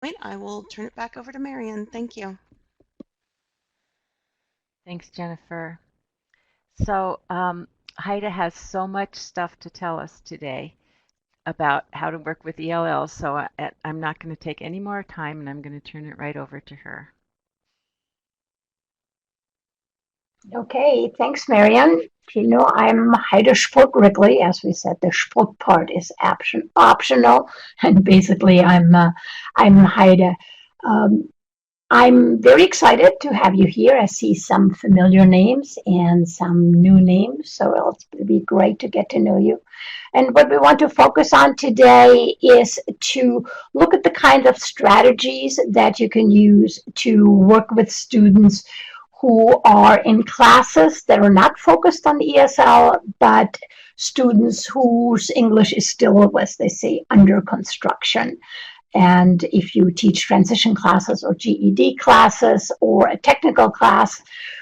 point, I will turn it back over to Marion. Thank you. Thanks, Jennifer. So, Haida has so much stuff to tell us today about how to work with ELLs, so I'm not going to take any more time and I'm going to turn it right over to her. Okay, thanks, Marianne. You know, I'm Heide Wrigley. As we said, the Sport part is optional, and basically, I'm Heide. Um, I'm very excited to have you here. I see some familiar names and some new names, so it'll be great to get to know you. And what we want to focus on today is to look at the kind of strategies that you can use to work with students who are in classes that are not focused on ESL, but students whose English is still, as they say, under construction. And if you teach transition classes or GED classes or a technical class,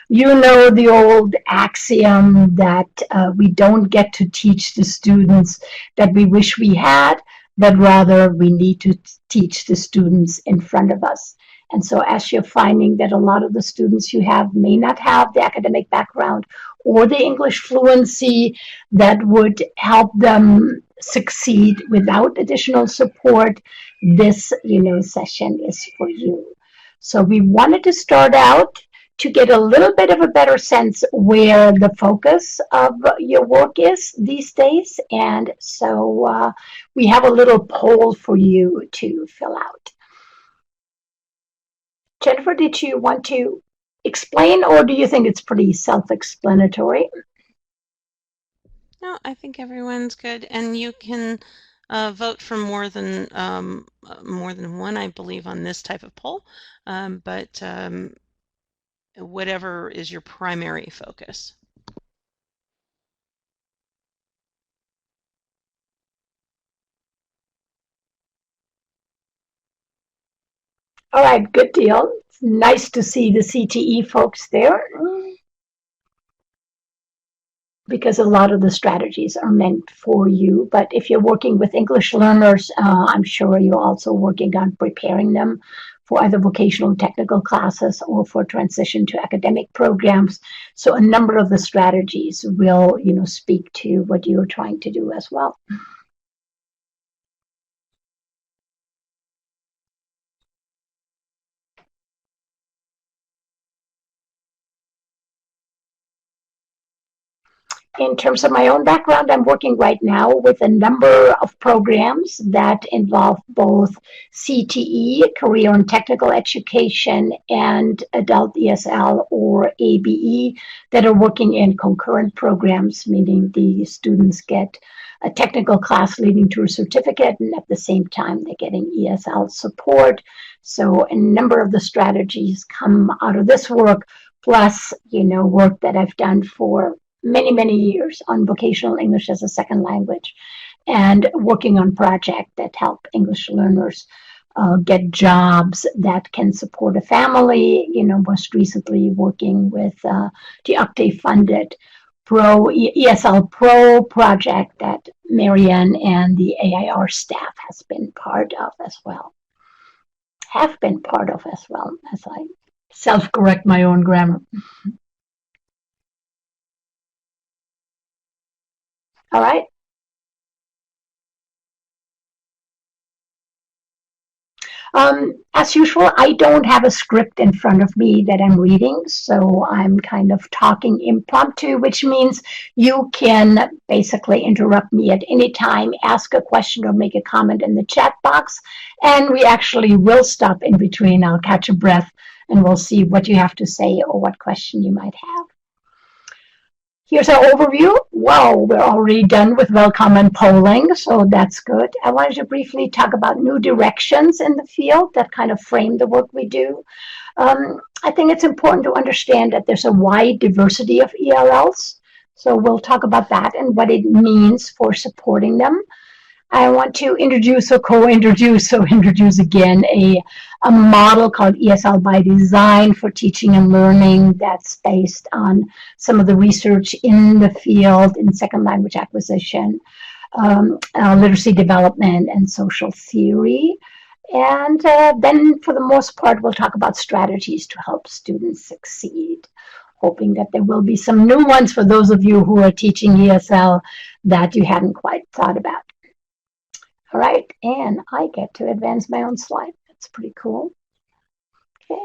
you know the old axiom that we don't get to teach the students that we wish we had, but rather we need to teach the students in front of us. And so as you're finding that a lot of the students you have may not have the academic background or the English fluency that would help them succeed without additional support, this, session is for you. So we wanted to start out to get a little bit of a better sense where the focus of your work is these days. And so we have a little poll for you to fill out. Jennifer, did you want to explain, or do you think it's pretty self-explanatory? No, I think everyone's good, and you can vote for more than one, I believe, on this type of poll. But whatever is your primary focus. All right, good deal. It's nice to see the CTE folks there because a lot of the strategies are meant for you. But if you're working with English learners, I'm sure you're also working on preparing them for either vocational technical classes or for transition to academic programs. So a number of the strategies will, speak to what you're trying to do as well. In terms of my own background, I'm working right now with a number of programs that involve both CTE, career and technical education, and adult ESL or ABE that are working in concurrent programs, meaning the students get a technical class leading to a certificate, and at the same time, they're getting ESL support. So a number of the strategies come out of this work, plus, work that I've done for many, many years on vocational English as a second language and working on projects that help English learners get jobs that can support a family. Most recently working with the UCTAE funded ESL Pro project that Marianne and the AIR staff has been part of as well. Have been part of as well, as I self-correct my own grammar. All right. As usual, I don't have a script in front of me that I'm reading, so I'm kind of talking impromptu, which means you can basically interrupt me at any time, ask a question or make a comment in the chat box, and we actually will stop in between. I'll catch a breath and we'll see what you have to say or what question you might have. Here's our overview. Wow, we're already done with welcome and polling, so that's good. I wanted to briefly talk about new directions in the field that kind of frame the work we do. I think it's important to understand that there's a wide diversity of ELLs, so we'll talk about that and what it means for supporting them. I want to introduce again a model called ESL by Design for teaching and learning that's based on some of the research in the field in second language acquisition, literacy development, and social theory. And then, for the most part, we'll talk about strategies to help students succeed, hoping that there will be some new ones for those of you who are teaching ESL that you hadn't quite thought about. All right, and I get to advance my own slide. That's pretty cool. Okay.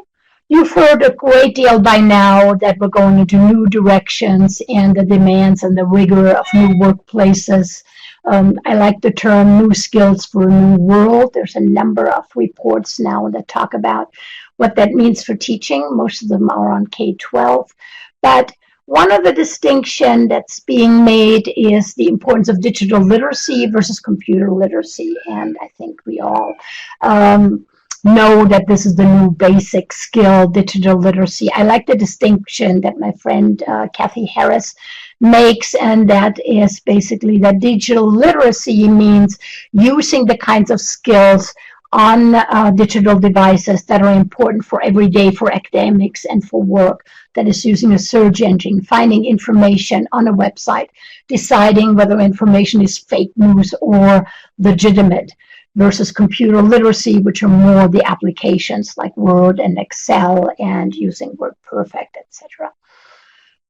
You've heard a great deal by now that we're going into new directions and the demands and the rigor of new workplaces. I like the term new skills for a new world. There's a number of reports now that talk about what that means for teaching. Most of them are on K-12. But one of the distinction that's being made is the importance of digital literacy versus computer literacy. And I think we all know that this is the new basic skill, digital literacy. I like the distinction that my friend Kathy Harris makes, and that is basically that digital literacy means using the kinds of skills on digital devices that are important for every day for academics and for work. That is using a search engine, finding information on a website, deciding whether information is fake news or legitimate, versus computer literacy, which are more the applications like Word and Excel and using WordPerfect, etc.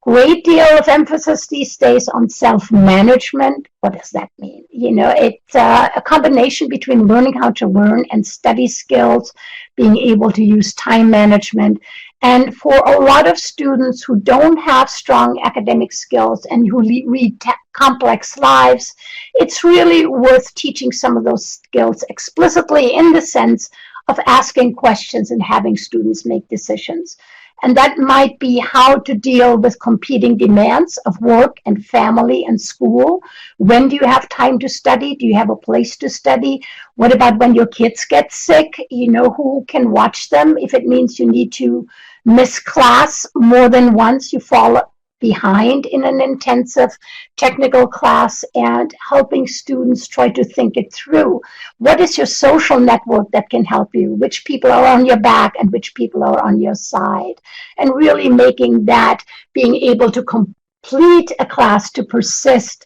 Great deal of emphasis these days on self-management. What does that mean? You know, it's a combination between learning how to learn and study skills, being able to use time management. And for a lot of students who don't have strong academic skills and who lead complex lives, it's really worth teaching some of those skills explicitly in the sense of asking questions and having students make decisions. And that might be how to deal with competing demands of work and family and school. When do you have time to study? Do you have a place to study? What about when your kids get sick? You know, who can watch them? If it means you need to miss class more than once, you fall behind in an intensive technical class, and helping students try to think it through. What is your social network that can help you? Which people are on your back and which people are on your side? And really making that being able to complete a class to persist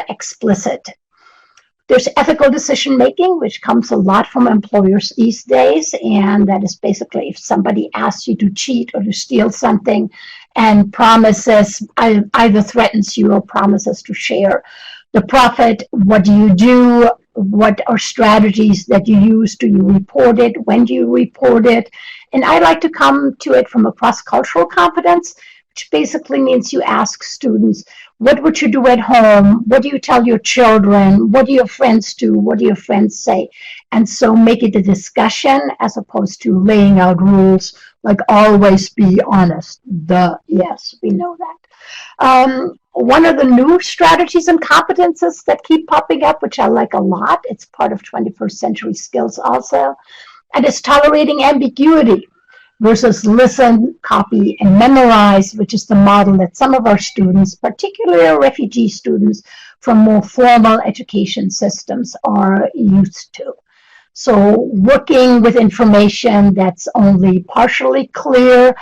explicit. There's ethical decision making, which comes a lot from employers these days, and that is basically if somebody asks you to cheat or to steal something and promises, either threatens you or promises to share the profit, what do you do? What are strategies that you use? Do you report it? When do you report it? And I like to come to it from a cross-cultural competence, which basically means you ask students, what would you do at home? What do you tell your children? What do your friends do? What do your friends say? And so make it a discussion as opposed to laying out rules like always be honest. Yes, we know that. One of the new strategies and competences that keep popping up, which I like a lot, it's part of 21st century skills also, and it's tolerating ambiguity versus listen, copy, and memorize, which is the model that some of our students, particularly refugee students from more formal education systems, are used to. So working with information that's only partially clear,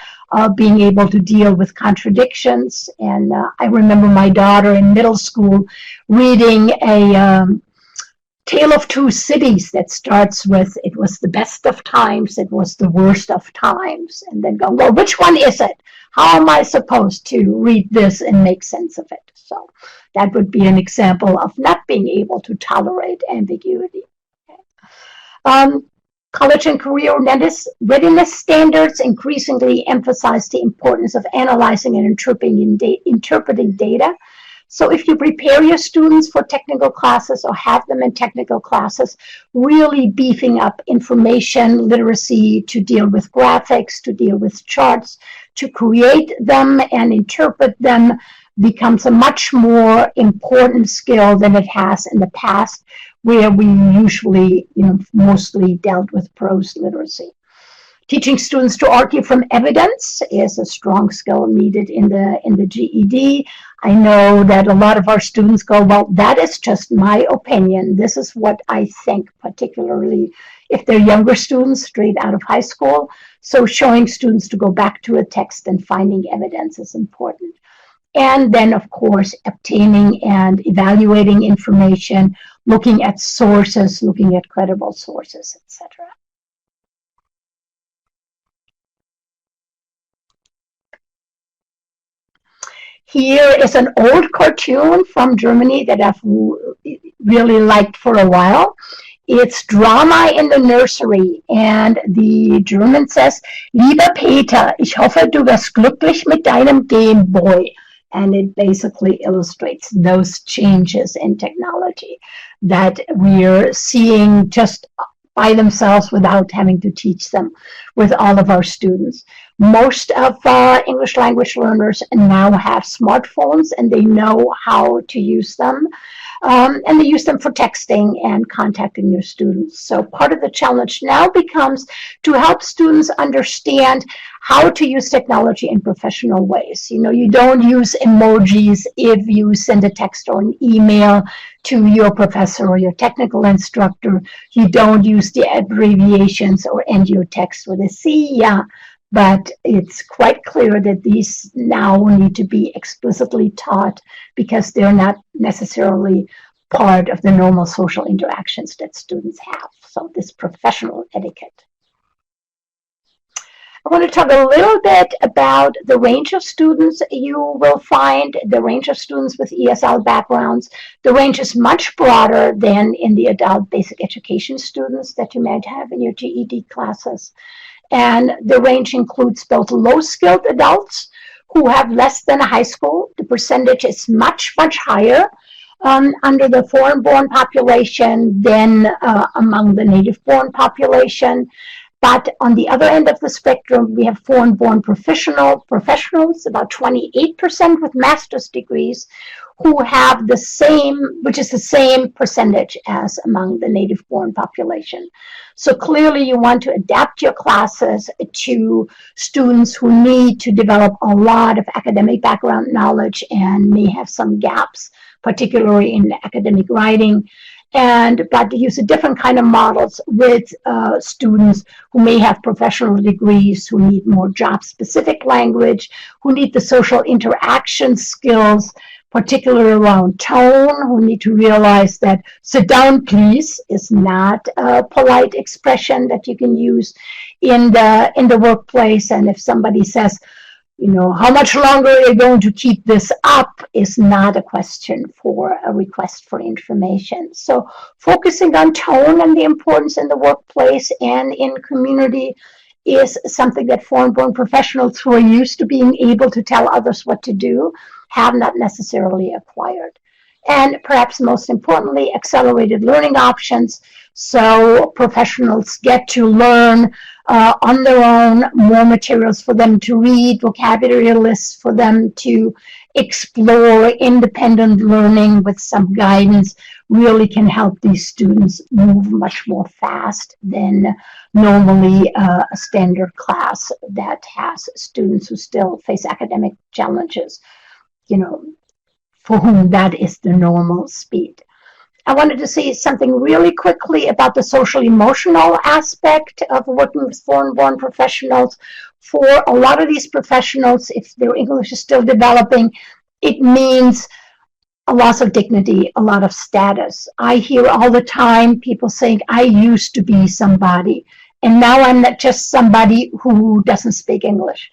being able to deal with contradictions. And I remember my daughter in middle school reading a Tale of Two Cities that starts with, it was the best of times, it was the worst of times, and then go, well, which one is it? How am I supposed to read this and make sense of it? So that would be an example of not being able to tolerate ambiguity. College and career readiness standards increasingly emphasize the importance of analyzing and interpreting data. So if you prepare your students for technical classes or have them in technical classes, really beefing up information literacy to deal with graphics, to deal with charts, to create them and interpret them becomes a much more important skill than it has in the past, where we usually, mostly dealt with prose literacy. Teaching students to argue from evidence is a strong skill needed in the GED. I know that a lot of our students go, well, that is just my opinion. This is what I think, particularly if they're younger students straight out of high school. So showing students to go back to a text and finding evidence is important. And then, of course, obtaining and evaluating information, looking at sources, looking at credible sources, etc. Here is an old cartoon from Germany that I've really liked for a while. It's drama in the nursery, and the German says, Lieber Peter, ich hoffe, du wirst glücklich mit deinem Game Boy. And it basically illustrates those changes in technology that we're seeing just by themselves without having to teach them with all of our students. Most of English language learners now have smartphones and they know how to use them. And they use them for texting and contacting your students. So part of the challenge now becomes to help students understand how to use technology in professional ways. You know, you don't use emojis if you send a text or an email to your professor or your technical instructor. You don't use the abbreviations or end your text with a C. But it's quite clear that these now need to be explicitly taught because they're not necessarily part of the normal social interactions that students have. So this professional etiquette. I want to talk a little bit about the range of students you will find, the range of students with ESL backgrounds. The range is much broader than in the adult basic education students that you might have in your GED classes. And the range includes both low-skilled adults who have less than a high school. The percentage is much, much higher under the foreign-born population than among the native-born population. But on the other end of the spectrum, we have foreign-born professionals, about 28% with master's degrees, who have the same, which is the same percentage as among the native-born population. So clearly you want to adapt your classes to students who need to develop a lot of academic background knowledge and may have some gaps, particularly in academic writing. But to use a different kind of models with students who may have professional degrees, who need more job-specific language, who need the social interaction skills, particularly around tone, who need to realize that sit down, please, is not a polite expression that you can use in the workplace. And if somebody says, you know, how much longer are you going to keep this up is not a question for a request for information. So focusing on tone and the importance in the workplace and in community is something that foreign-born professionals who are used to being able to tell others what to do have not necessarily acquired. And perhaps most importantly, accelerated learning options. So professionals get to learn on their own, more materials for them to read, vocabulary lists for them to explore. Independent learning with some guidance really can help these students move much more fast than normally a standard class that has students who still face academic challenges, you know, for whom that is the normal speed. I wanted to say something really quickly about the social emotional aspect of working with foreign-born professionals. For a lot of these professionals, if their English is still developing, it means a loss of dignity, a lot of status. I hear all the time people saying, I used to be somebody, and now I'm not just somebody who doesn't speak English.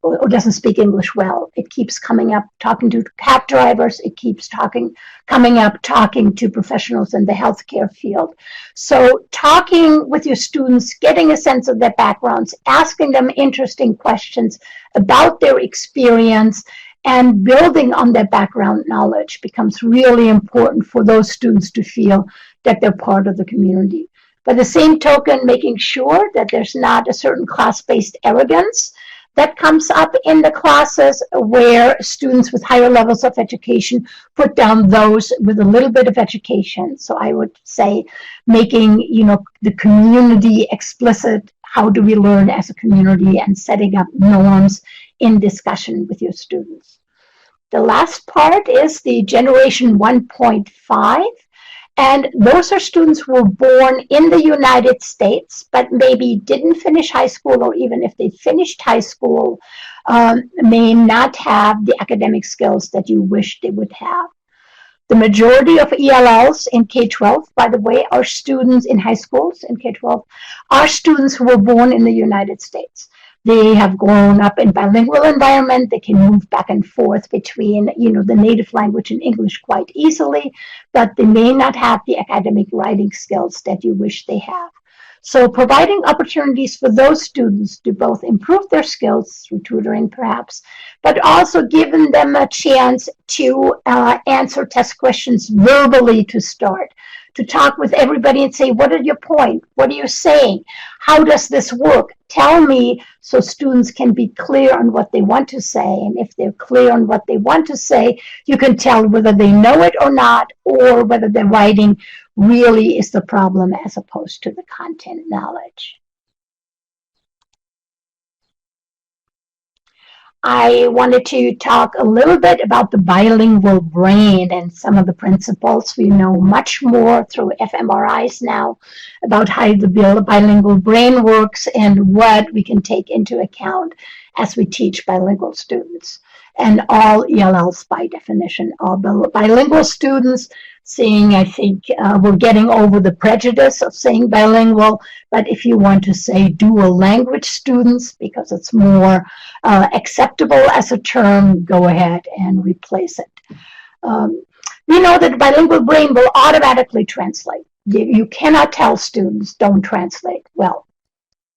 Or doesn't speak English well. It keeps coming up talking to cab drivers. It keeps coming up talking to professionals in the healthcare field. So talking with your students, getting a sense of their backgrounds, asking them interesting questions about their experience, and building on their background knowledge becomes really important for those students to feel that they're part of the community. By the same token, making sure that there's not a certain class-based arrogance that comes up in the classes where students with higher levels of education put down those with a little bit of education. So I would say making, you know, the community explicit. How do we learn as a community, and setting up norms in discussion with your students. The last part is the Generation 1.5. And those are students who were born in the United States, but maybe didn't finish high school, or even if they finished high school, may not have the academic skills that you wish they would have. The majority of ELLs in K-12, by the way, are students in high schools in K-12, are students who were born in the United States. They have grown up in bilingual environment. They can move back and forth between, the native language and English quite easily, but they may not have the academic writing skills that you wish they have. So providing opportunities for those students to both improve their skills through tutoring perhaps, but also giving them a chance to answer test questions verbally to start, to talk with everybody and say, what are your points? What are you saying? How does this work? Tell me, so students can be clear on what they want to say. And if they're clear on what they want to say, you can tell whether they know it or not, or whether their writing really is the problem as opposed to the content knowledge. I wanted to talk a little bit about the bilingual brain and some of the principles. We know much more through fMRIs now about how the bilingual brain works and what we can take into account as we teach bilingual students. And all ELLs, by definition, are bilingual students. I think we're getting over the prejudice of saying bilingual, but if you want to say dual language students, because it's more acceptable as a term, go ahead and replace it. We know that bilingual brain will automatically translate. You cannot tell students, don't translate. Well,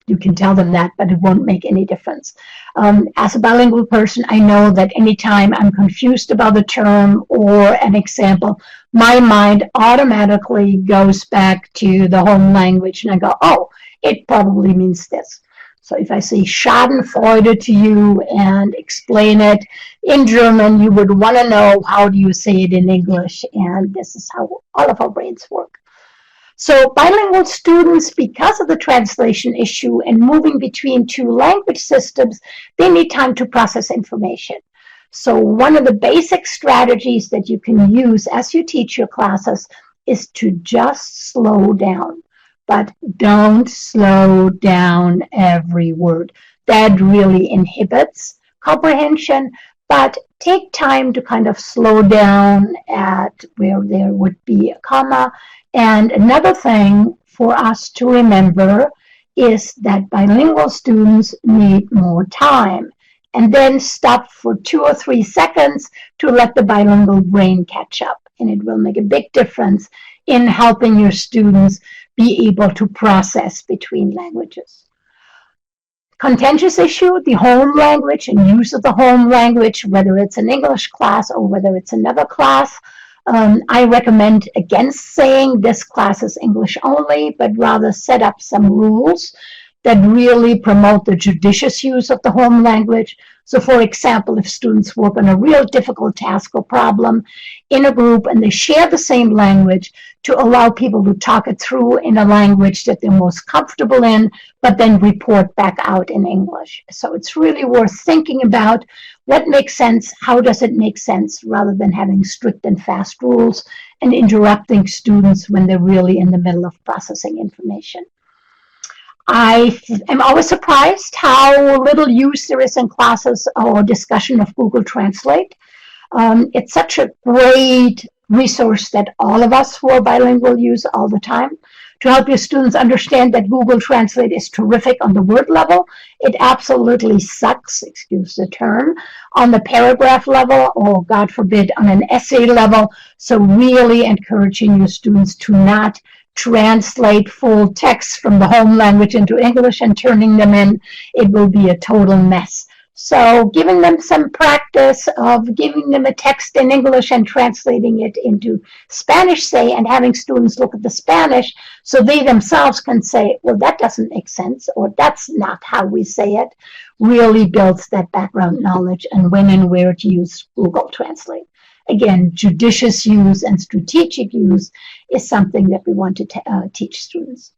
you can tell them that, but it won't make any difference. As a bilingual person, I know that anytime I'm confused about a term or an example, my mind automatically goes back to the home language and I go, oh, it probably means this. So if I say Schadenfreude to you and explain it in German, you would want to know how do you say it in English, and this is how all of our brains work. So bilingual students, because of the translation issue and moving between two language systems, they need time to process information. So one of the basic strategies that you can use as you teach your classes is to just slow down. But don't slow down every word. That really inhibits comprehension, but take time to kind of slow down at where there would be a comma. And another thing for us to remember is that bilingual students need more time, and then stop for 2 or 3 seconds to let the bilingual brain catch up. And it will make a big difference in helping your students be able to process between languages. Contentious issue, the home language and use of the home language, whether it's an English class or whether it's another class. I recommend against saying this class is English only, but rather set up some rules that really promote the judicious use of the home language. So for example, if students work on a real difficult task or problem in a group and they share the same language, to allow people to talk it through in a language that they're most comfortable in, but then report back out in English. So it's really worth thinking about what makes sense, how does it make sense, rather than having strict and fast rules and interrupting students when they're really in the middle of processing information. I am always surprised how little use there is in classes or discussion of Google Translate. It's such a great resource that all of us who are bilingual use all the time to help your students understand that Google Translate is terrific on the word level. It absolutely sucks, excuse the term, on the paragraph level, or God forbid, on an essay level. So really encouraging your students to not translate full text from the home language into English and turning them in. It will be a total mess. So giving them some practice of giving them a text in English and translating it into Spanish, say, and having students look at the Spanish so they themselves can say, well, that doesn't make sense, or that's not how we say it, really builds that background knowledge and when and where to use Google Translate. Again, judicious use and strategic use is something that we want to teach students.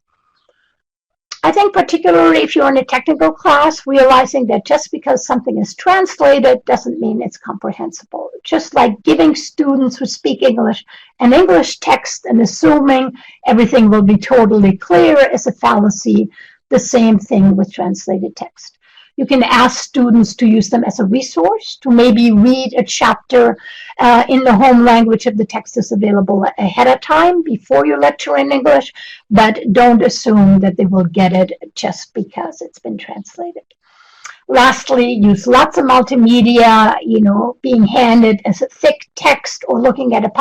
I think particularly if you're in a technical class, realizing that just because something is translated doesn't mean it's comprehensible. Just like giving students who speak English an English text and assuming everything will be totally clear is a fallacy. The same thing with translated text. You can ask students to use them as a resource, to maybe read a chapter in the home language if the text is available ahead of time before you lecture in English, but don't assume that they will get it just because it's been translated. Lastly, use lots of multimedia, being handed as a thick text or looking at a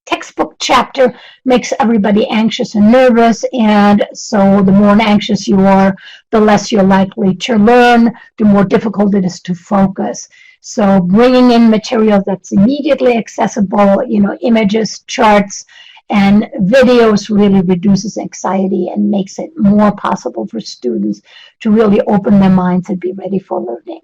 textbook chapter makes everybody anxious and nervous, and so the more anxious you are, the less you're likely to learn, the more difficult it is to focus. So bringing in material that's immediately accessible, images, charts, and videos really reduces anxiety and makes it more possible for students to really open their minds and be ready for learning.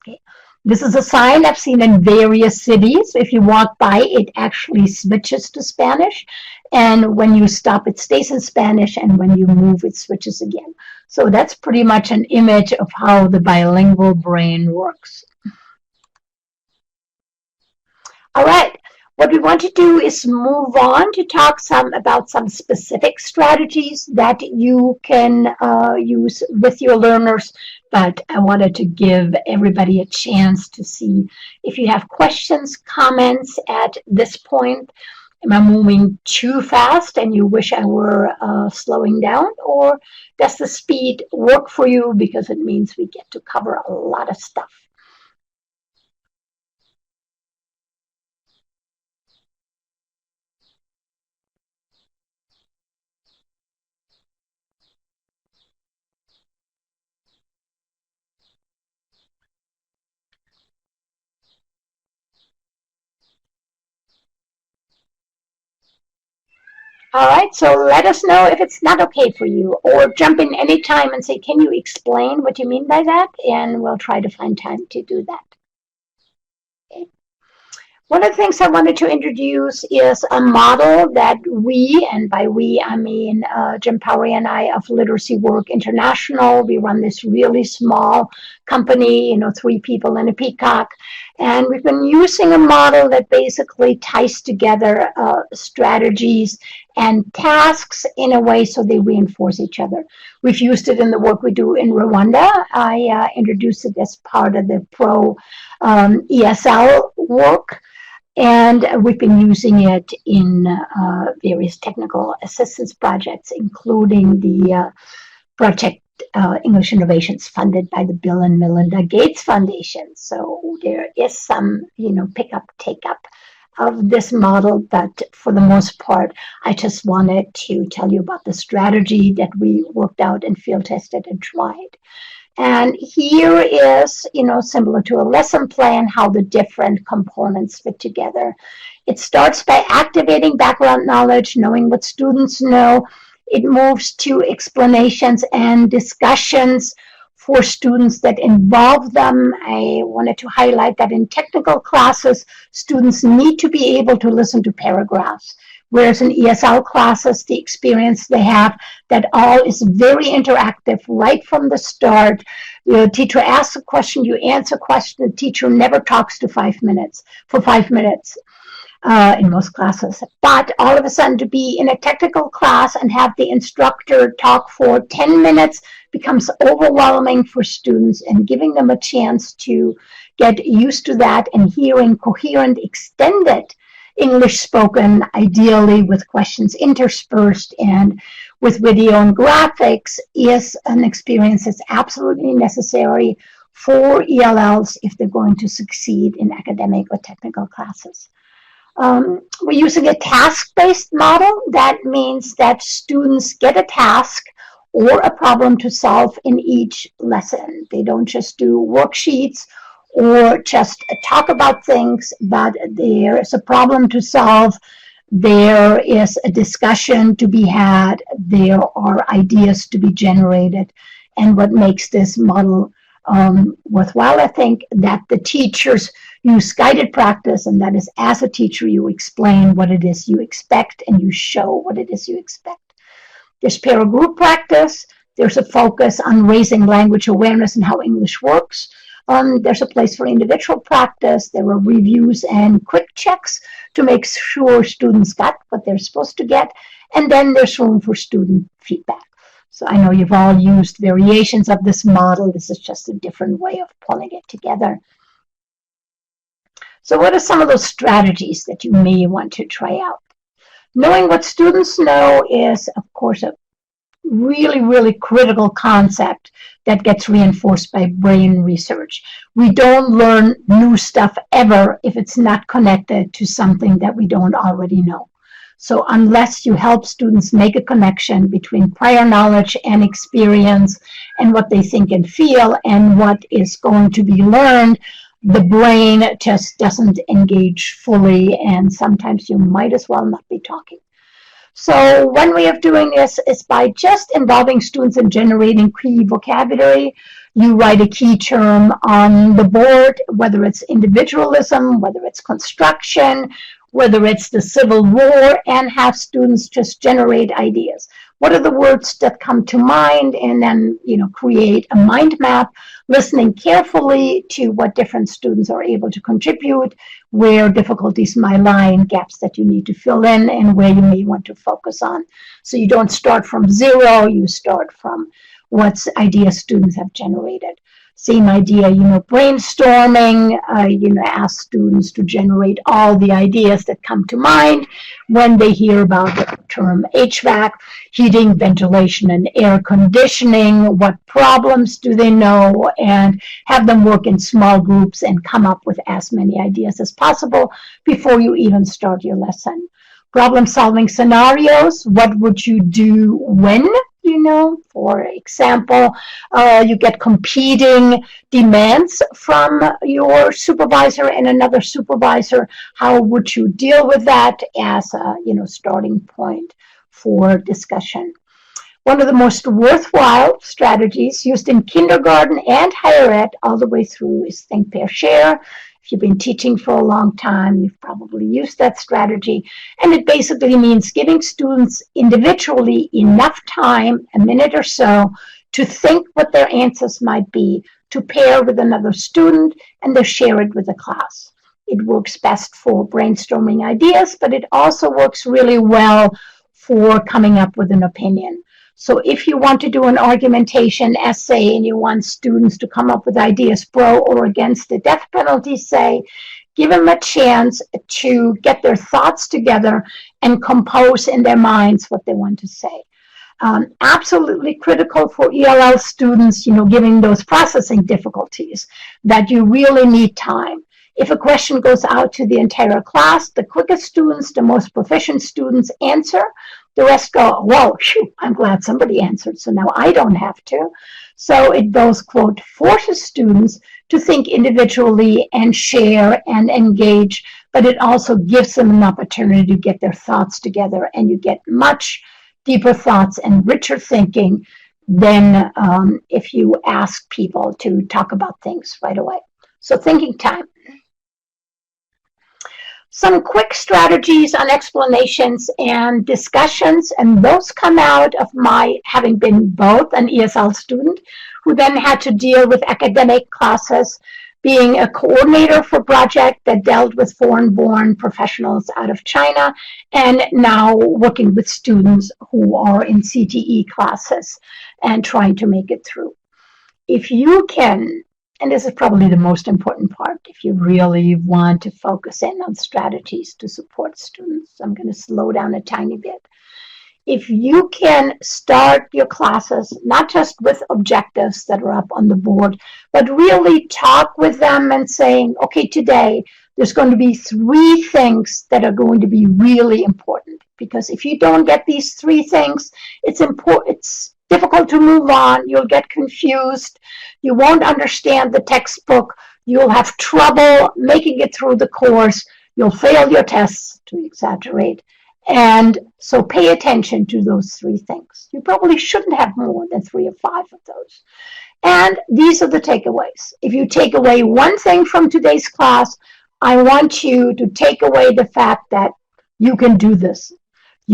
Okay. This is a sign I've seen in various cities. If you walk by, it actually switches to Spanish. And when you stop, it stays in Spanish. And when you move, it switches again. So that's pretty much an image of how the bilingual brain works. All right. What we want to do is move on to talk about some specific strategies that you can use with your learners, but I wanted to give everybody a chance to see if you have questions, comments at this point. Am I moving too fast and you wish I were slowing down, or does the speed work for you because it means we get to cover a lot of stuff? All right, so let us know if it's not okay for you, or jump in anytime and say, can you explain what you mean by that? And we'll try to find time to do that. Okay. One of the things I wanted to introduce is a model that we, and by we I mean Jim Powery and I of Literacy Work International. We run this really small company, 3 people and a peacock. And we've been using a model that basically ties together strategies and tasks in a way so they reinforce each other. We've used it in the work we do in Rwanda. I introduced it as part of the Pro ESL work. And we've been using it in various technical assistance projects, including the Project English Innovations funded by the Bill and Melinda Gates Foundation. So there is some, pick up, take up of this model, but for the most part, I just wanted to tell you about the strategy that we worked out and field tested and tried. And here is, similar to a lesson plan, how the different components fit together. It starts by activating background knowledge, knowing what students know. It moves to explanations and discussions for students that involve them. I wanted to highlight that in technical classes, students need to be able to listen to paragraphs. Whereas in ESL classes, the experience they have that all is very interactive right from the start. The teacher asks a question, you answer a question. The teacher never talks for 5 minutes in most classes. But all of a sudden, to be in a technical class and have the instructor talk for 10 minutes becomes overwhelming for students, and giving them a chance to get used to that and hearing coherent, extended English spoken, ideally with questions interspersed and with video and graphics, is an experience that's absolutely necessary for ELLs if they're going to succeed in academic or technical classes. We're using a task-based model. That means that students get a task or a problem to solve in each lesson. They don't just do worksheets or just talk about things, but there is a problem to solve, there is a discussion to be had, there are ideas to be generated. And what makes this model worthwhile, I think, that the teachers use guided practice, and that is, as a teacher, you explain what it is you expect and you show what it is you expect. There's pair or group practice. There's a focus on raising language awareness and how English works. There's a place for individual practice. There are reviews and quick checks to make sure students got what they're supposed to get. And then there's room for student feedback. So I know you've all used variations of this model. This is just a different way of pulling it together. So what are some of those strategies that you may want to try out? Knowing what students know is, of course, a really, really critical concept that gets reinforced by brain research. We don't learn new stuff ever if it's not connected to something that we don't already know. So unless you help students make a connection between prior knowledge and experience and what they think and feel and what is going to be learned, the brain just doesn't engage fully, and sometimes you might as well not be talking. So one way of doing this is by just involving students in generating key vocabulary. You write a key term on the board, whether it's individualism, whether it's construction, whether it's the Civil War, and have students just generate ideas. What are the words that come to mind? And then, create a mind map, listening carefully to what different students are able to contribute, where difficulties might lie, and gaps that you need to fill in, and where you may want to focus on. So you don't start from zero, you start from what ideas students have generated. Same idea, brainstorming, ask students to generate all the ideas that come to mind when they hear about the term HVAC, heating, ventilation, and air conditioning. What problems do they know? And have them work in small groups and come up with as many ideas as possible before you even start your lesson. Problem-solving scenarios, what would you do when? For example, you get competing demands from your supervisor and another supervisor. How would you deal with that as a starting point for discussion? One of the most worthwhile strategies used in kindergarten and higher ed all the way through is think, pair, share. If you've been teaching for a long time, you've probably used that strategy. And it basically means giving students individually enough time, a minute or so, to think what their answers might be, to pair with another student, and to share it with the class. It works best for brainstorming ideas, but it also works really well for coming up with an opinion. So if you want to do an argumentation essay and you want students to come up with ideas pro or against the death penalty, say, give them a chance to get their thoughts together and compose in their minds what they want to say. Absolutely critical for ELL students, giving those processing difficulties, that you really need time. If a question goes out to the entire class, the quickest students, the most proficient students answer. The rest go, whoa, shoot, I'm glad somebody answered, so now I don't have to. So it both, quote, forces students to think individually and share and engage, but it also gives them an opportunity to get their thoughts together, and you get much deeper thoughts and richer thinking than if you ask people to talk about things right away. So thinking time. Some quick strategies on explanations and discussions, and those come out of my having been both an ESL student who then had to deal with academic classes, being a coordinator for a project that dealt with foreign-born professionals out of China, and now working with students who are in CTE classes and trying to make it through. If you can, and this is probably the most important part, if you really want to focus in on strategies to support students, I'm going to slow down a tiny bit. If you can start your classes, not just with objectives that are up on the board, but really talk with them and saying, okay, today there's going to be 3 things that are going to be really important. Because if you don't get these 3 things, it's difficult to move on. You'll get confused. You won't understand the textbook. You'll have trouble making it through the course. You'll fail your tests, to exaggerate. And so pay attention to those 3 things. You probably shouldn't have more than 3 or 5 of those. And these are the takeaways. If you take away one thing from today's class, I want you to take away the fact that you can do this.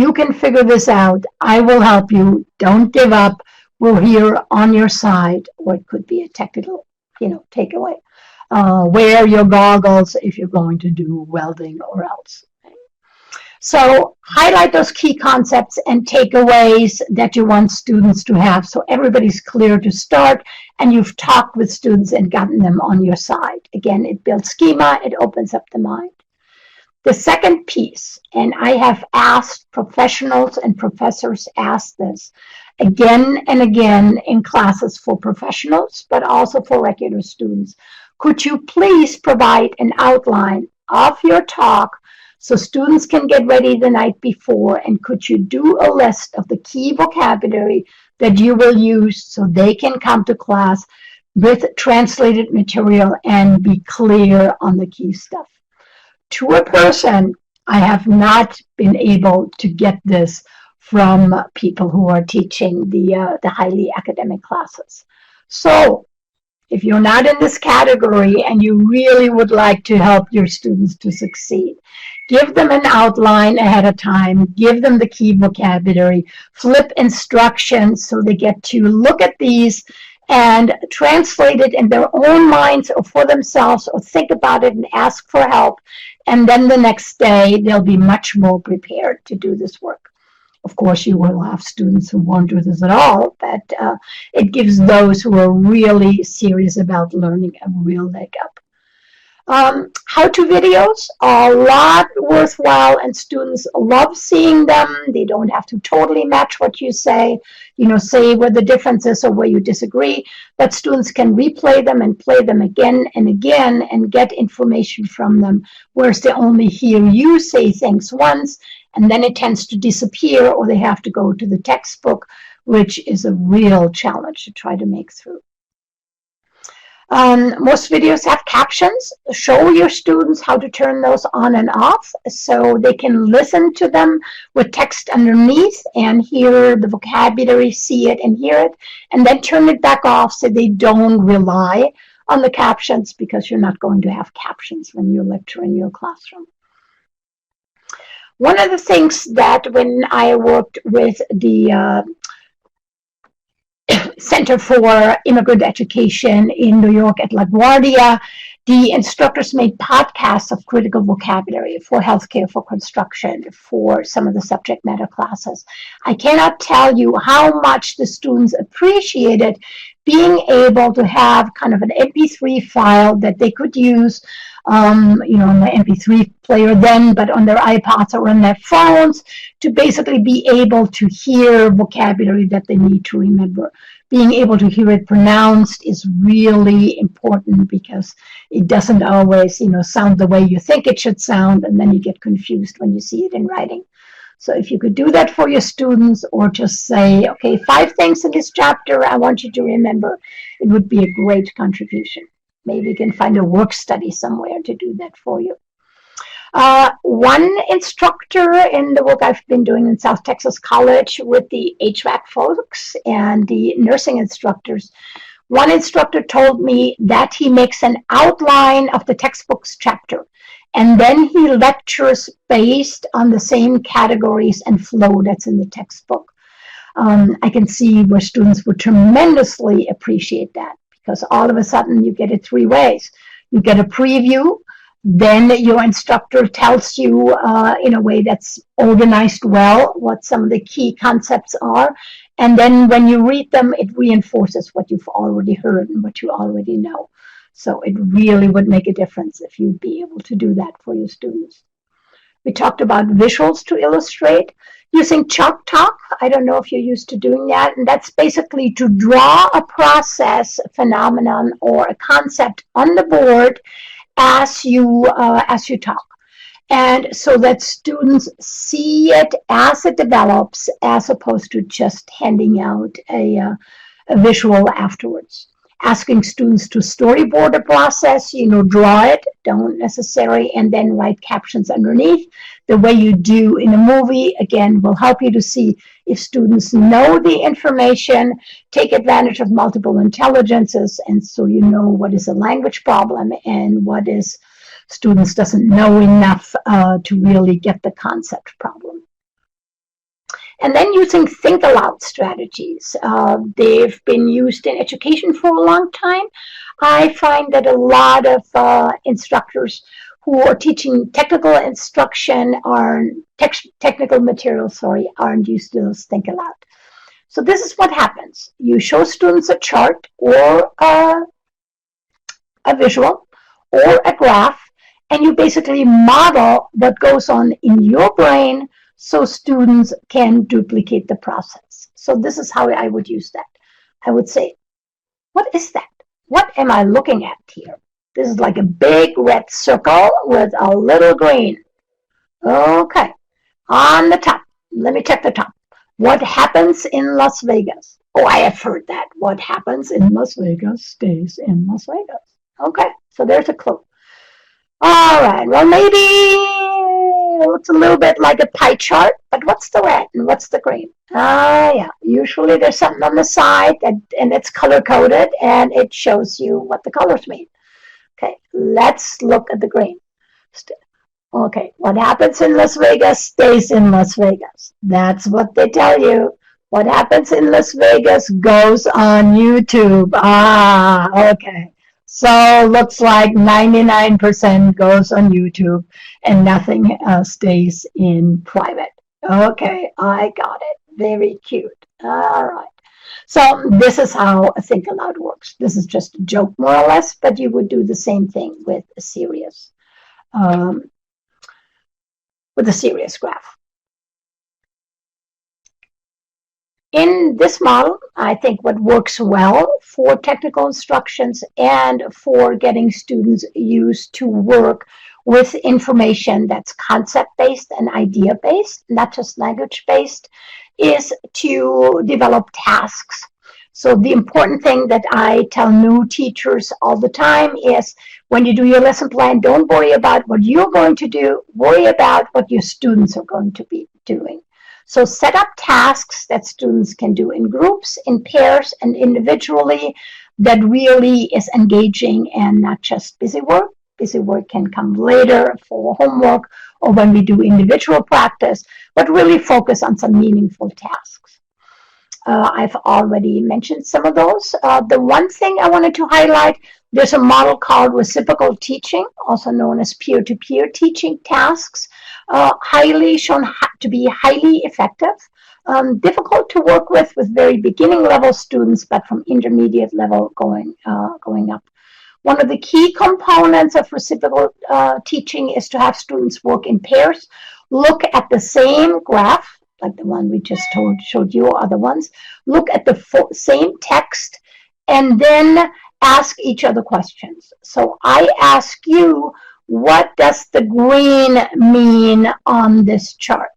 You can figure this out. I will help you. Don't give up. We're here on your side. Or it could be a technical, takeaway. Wear your goggles if you're going to do welding or else. So highlight those key concepts and takeaways that you want students to have so everybody's clear to start and you've talked with students and gotten them on your side. Again, it builds schema, it opens up the mind. The second piece, and I have asked professionals and professors ask this again and again in classes for professionals, but also for regular students. Could you please provide an outline of your talk so students can get ready the night before? And could you do a list of the key vocabulary that you will use so they can come to class with translated material and be clear on the key stuff? To a person, I have not been able to get this from people who are teaching the highly academic classes. So if you're not in this category and you really would like to help your students to succeed, give them an outline ahead of time, give them the key vocabulary, flip instructions so they get to look at these and translate it in their own minds or for themselves or think about it and ask for help. And then the next day, they'll be much more prepared to do this work. Of course, you will have students who won't do this at all, but it gives those who are really serious about learning a real leg up. How-to videos are a lot worthwhile and students love seeing them. They don't have to totally match what you say, say where the difference is or where you disagree, but students can replay them and play them again and again and get information from them, whereas they only hear you say things once and then it tends to disappear or they have to go to the textbook, which is a real challenge to try to make through. Most videos have captions. Show your students how to turn those on and off so they can listen to them with text underneath and hear the vocabulary, see it and hear it, and then turn it back off so they don't rely on the captions because you're not going to have captions when you lecture in your classroom. One of the things that when I worked with the Center for Immigrant Education in New York at LaGuardia, the instructors made podcasts of critical vocabulary for healthcare, for construction, for some of the subject matter classes. I cannot tell you how much the students appreciated being able to have kind of an MP3 file that they could use on the MP3 player then, but on their iPods or on their phones to basically be able to hear vocabulary that they need to remember. Being able to hear it pronounced is really important because it doesn't always, sound the way you think it should sound, and then you get confused when you see it in writing. So if you could do that for your students or just say, okay, 5 things in this chapter I want you to remember, it would be a great contribution. Maybe you can find a work study somewhere to do that for you. One instructor in the work I've been doing in South Texas College with the HVAC folks and the nursing instructors, one instructor told me that he makes an outline of the textbook's chapter, and then he lectures based on the same categories and flow that's in the textbook. I can see where students would tremendously appreciate that because all of a sudden you get it 3 ways. You get a preview, then your instructor tells you in a way that's organized well what some of the key concepts are. And then when you read them, it reinforces what you've already heard and what you already know. So it really would make a difference if you'd be able to do that for your students. We talked about visuals to illustrate. Using Chalk Talk, I don't know if you're used to doing that, and that's basically to draw a process, a phenomenon, or a concept on the board as you talk, and so that students see it as it develops, as opposed to just handing out a visual afterwards. Asking students to storyboard a process, draw it, don't necessarily, and then write captions underneath. The way you do in a movie, again, will help you to see if students know the information, take advantage of multiple intelligences, and so you know what is a language problem and what is students doesn't know enough to really get the concept problem. And then using think aloud strategies. They've been used in education for a long time. I find that a lot of instructors who are teaching technical instruction are technical materials, aren't used to those think aloud. So this is what happens. You show students a chart or a visual or a graph, and you basically model what goes on in your brain so students can duplicate the process. So this is how I would use that. I would say, what is that? What am I looking at here? This is like a big red circle with a little green. Okay, on the top, let me check the top. What happens in Las Vegas? Oh, I have heard that. What happens in Las Vegas stays in Las Vegas. Okay, so there's a clue. All right, well, maybe it looks a little bit like a pie chart, but what's the red and what's the green? Yeah, usually there's something on the side and it's color-coded and it shows you what the colors mean. Okay, let's look at the green. Okay, what happens in Las Vegas stays in Las Vegas. That's what they tell you. What happens in Las Vegas goes on YouTube. Okay. So looks like 99% goes on YouTube and nothing stays in private. Okay, I got it. Very cute. All right. So this is how a think aloud works. This is just a joke more or less, but you would do the same thing with a serious graph. In this model, I think what works well for technical instructions and for getting students used to work with information that's concept-based and idea-based, not just language-based, is to develop tasks. So the important thing that I tell new teachers all the time is when you do your lesson plan, don't worry about what you're going to do, worry about what your students are going to be doing. So set up tasks that students can do in groups, in pairs, and individually that really is engaging and not just busy work. Busy work can come later for homework or when we do individual practice, but really focus on some meaningful tasks. I've already mentioned some of those. The one thing I wanted to highlight, there's a model called reciprocal teaching, also known as peer-to-peer teaching tasks, highly shown to be highly effective. Difficult to work with very beginning level students, but from intermediate level going up. One of the key components of reciprocal teaching is to have students work in pairs, look at the same graph, like the one we just showed you or other ones, look at the same text, and then ask each other questions. So I ask you, what does the green mean on this chart?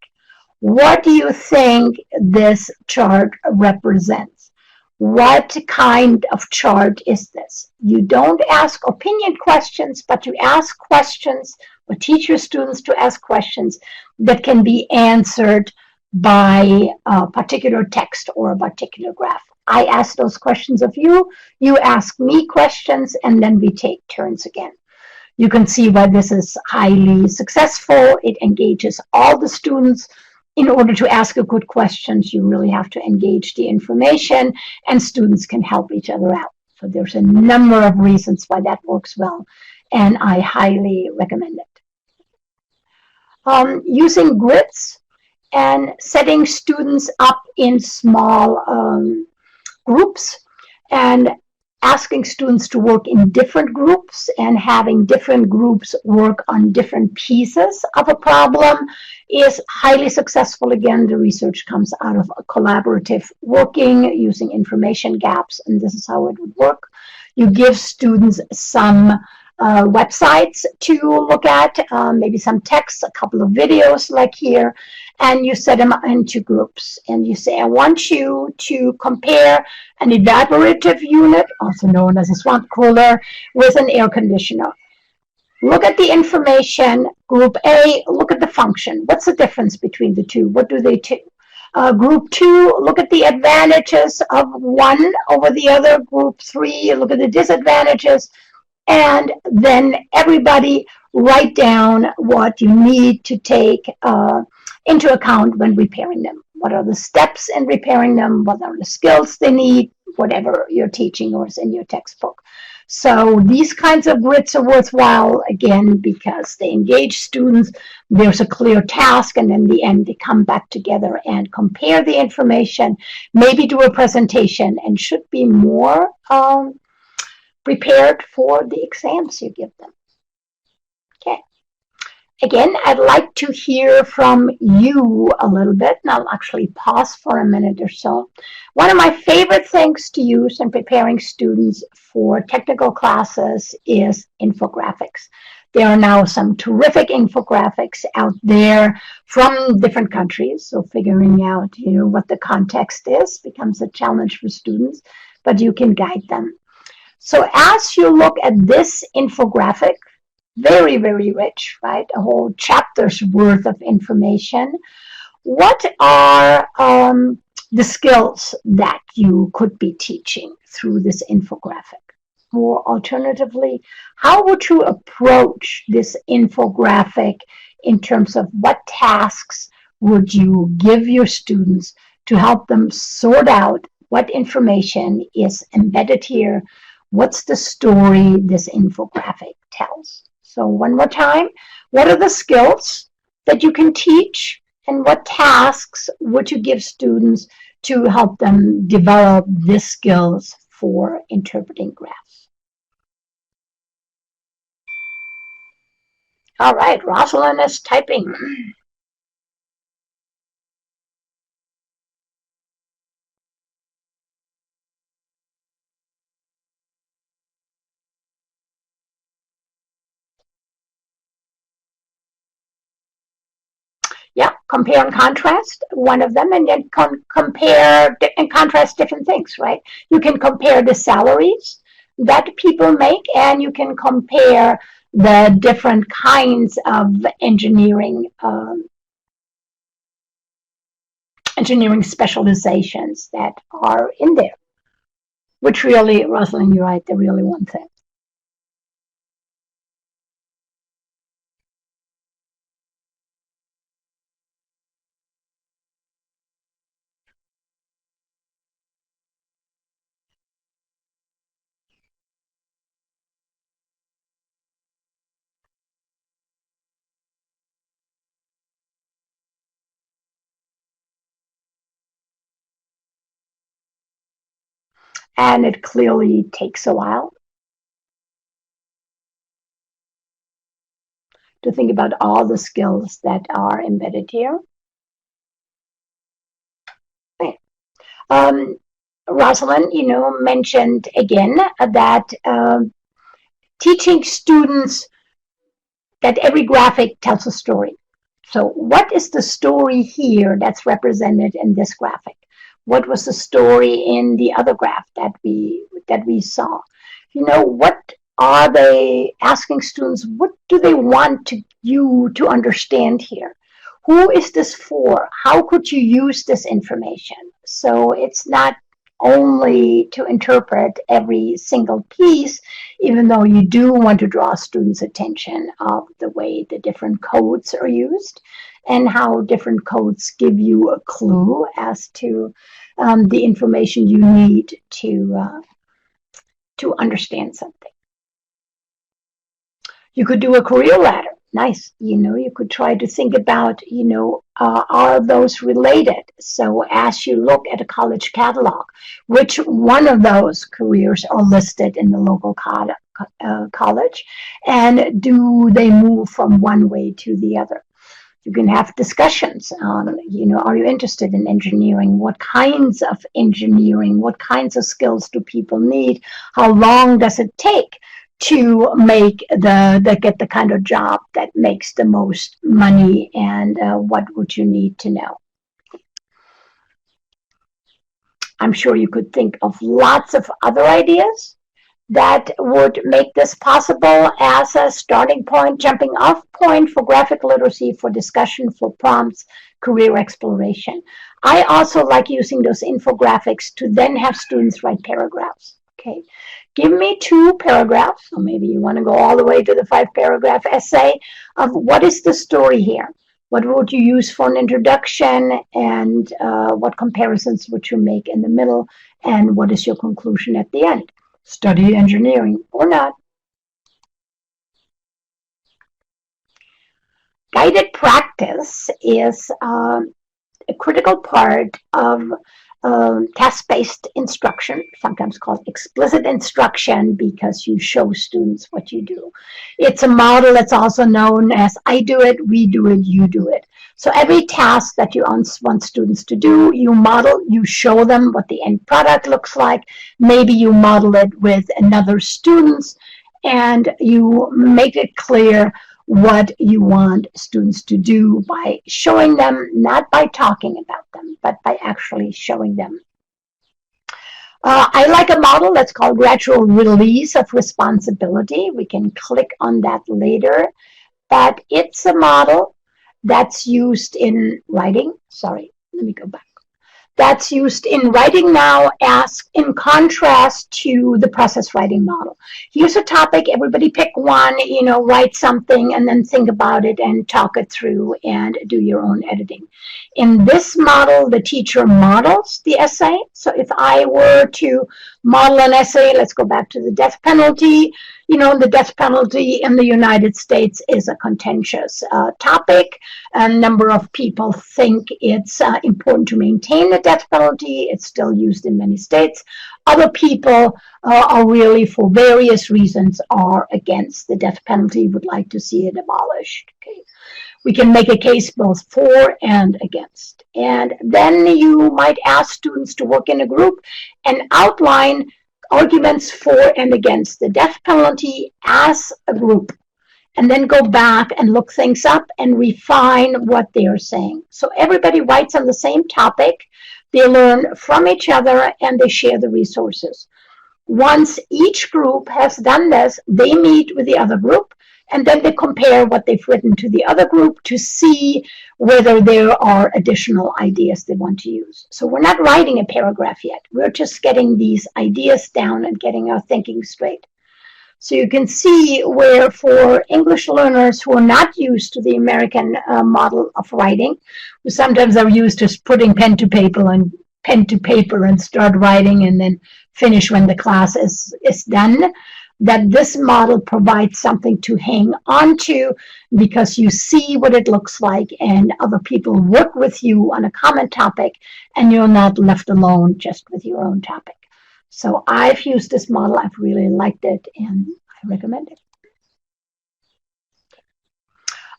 What do you think this chart represents? What kind of chart is this? You don't ask opinion questions, but you ask questions or teach your students to ask questions that can be answered by a particular text or a particular graph. I ask those questions of you, you ask me questions, and then we take turns again. You can see why this is highly successful. It engages all the students. In order to ask a good questions, you really have to engage the information, and students can help each other out. So there's a number of reasons why that works well, and I highly recommend it. Using grids and setting students up in small groups and asking students to work in different groups and having different groups work on different pieces of a problem is highly successful. Again, the research comes out of a collaborative working using information gaps, and this is how it would work. You give students some websites to look at, maybe some text, a couple of videos like here, and you set them into groups. And you say, I want you to compare an evaporative unit, also known as a swamp cooler, with an air conditioner. Look at the information. Group A, look at the function. What's the difference between the two? What do they do? Group 2, look at the advantages of one over the other. Group 3, look at the disadvantages. And then everybody write down what you need to take into account when repairing them. what are the steps in repairing them, what are the skills they need, whatever you're teaching or is in your textbook. So these kinds of grids are worthwhile, again, because they engage students. There's a clear task, and in the end, they come back together and compare the information, maybe do a presentation, and should be more prepared for the exams you give them. Okay. Again, I'd like to hear from you a little bit, and I'll actually pause for a minute or so. One of my favorite things to use in preparing students for technical classes is infographics. There are now some terrific infographics out there from different countries, so figuring out, what the context is becomes a challenge for students, but you can guide them. So as you look at this infographic, very, very rich, right? A whole chapter's worth of information. What are the skills that you could be teaching through this infographic? Or alternatively, how would you approach this infographic in terms of what tasks would you give your students to help them sort out what information is embedded here? What's the story this infographic tells? So one more time, what are the skills that you can teach, and what tasks would you give students to help them develop these skills for interpreting graphs? All right, Rosalind is typing. Yeah, compare and contrast, one of them, and then compare and contrast different things, right? You can compare the salaries that people make, and you can compare the different kinds of engineering specializations that are in there, which really, Rosalind, you're right, they're really one thing. And it clearly takes a while to think about all the skills that are embedded here. Um, Rosalind, mentioned again that teaching students that every graphic tells a story. So what is the story here that's represented in this graphic? What was the story in the other graph that we saw? What are they asking students? What do they want you to understand here? Who is this for? How could you use this information? So it's not only to interpret every single piece, even though you do want to draw students' attention of the way the different codes are used and how different codes give you a clue as to the information you need to understand something. You could do a career ladder. Nice. You could try to think about, are those related? So as you look at a college catalog, which one of those careers are listed in the local college, and do they move from one way to the other? You can have discussions on, are you interested in engineering? What kinds of engineering? What kinds of skills do people need? How long does it take to get the kind of job that makes the most money, and what would you need to know? I'm sure you could think of lots of other ideas that would make this possible as a starting point, jumping off point for graphic literacy, for discussion, for prompts, career exploration. I also like using those infographics to then have students write paragraphs. Okay, give me 2 paragraphs, or maybe you want to go all the way to the 5-paragraph essay of what is the story here. What would you use for an introduction, and what comparisons would you make in the middle, and what is your conclusion at the end? Study engineering or not. Guided practice is a critical part of task-based instruction, sometimes called explicit instruction, because you show students what you do. It's a model that's also known as I do it, we do it, you do it. So every task that you want students to do, you model, you show them what the end product looks like. Maybe you model it with another students, and you make it clear what you want students to do by showing them, not by talking about them, but by actually showing them. I like a model that's called gradual release of responsibility. We can click on that later, but it's a model that's used in writing. Sorry, let me go back. That's used in writing now as in contrast to the process writing model. Here's a topic, everybody pick one, write something and then think about it and talk it through and do your own editing. In this model, the teacher models the essay. So if I were to model an essay, let's go back to the death penalty. The death penalty in the United States is a contentious topic. A number of people think it's important to maintain the death penalty. It's still used in many states. Other people are really, for various reasons, are against the death penalty, would like to see it abolished. Okay. We can make a case both for and against. And then you might ask students to work in a group and outline arguments for and against the death penalty as a group, and then go back and look things up and refine what they are saying. So everybody writes on the same topic, they learn from each other, and they share the resources. Once each group has done this, they meet with the other group, and then they compare what they've written to the other group to see whether there are additional ideas they want to use. So we're not writing a paragraph yet. We're just getting these ideas down and getting our thinking straight. So you can see where, for English learners who are not used to the American model of writing, who sometimes are used to putting pen to paper and start writing and then finish when the class is done, that this model provides something to hang on to, because you see what it looks like and other people work with you on a common topic, and you're not left alone just with your own topic. So I've used this model. I've really liked it, and I recommend it.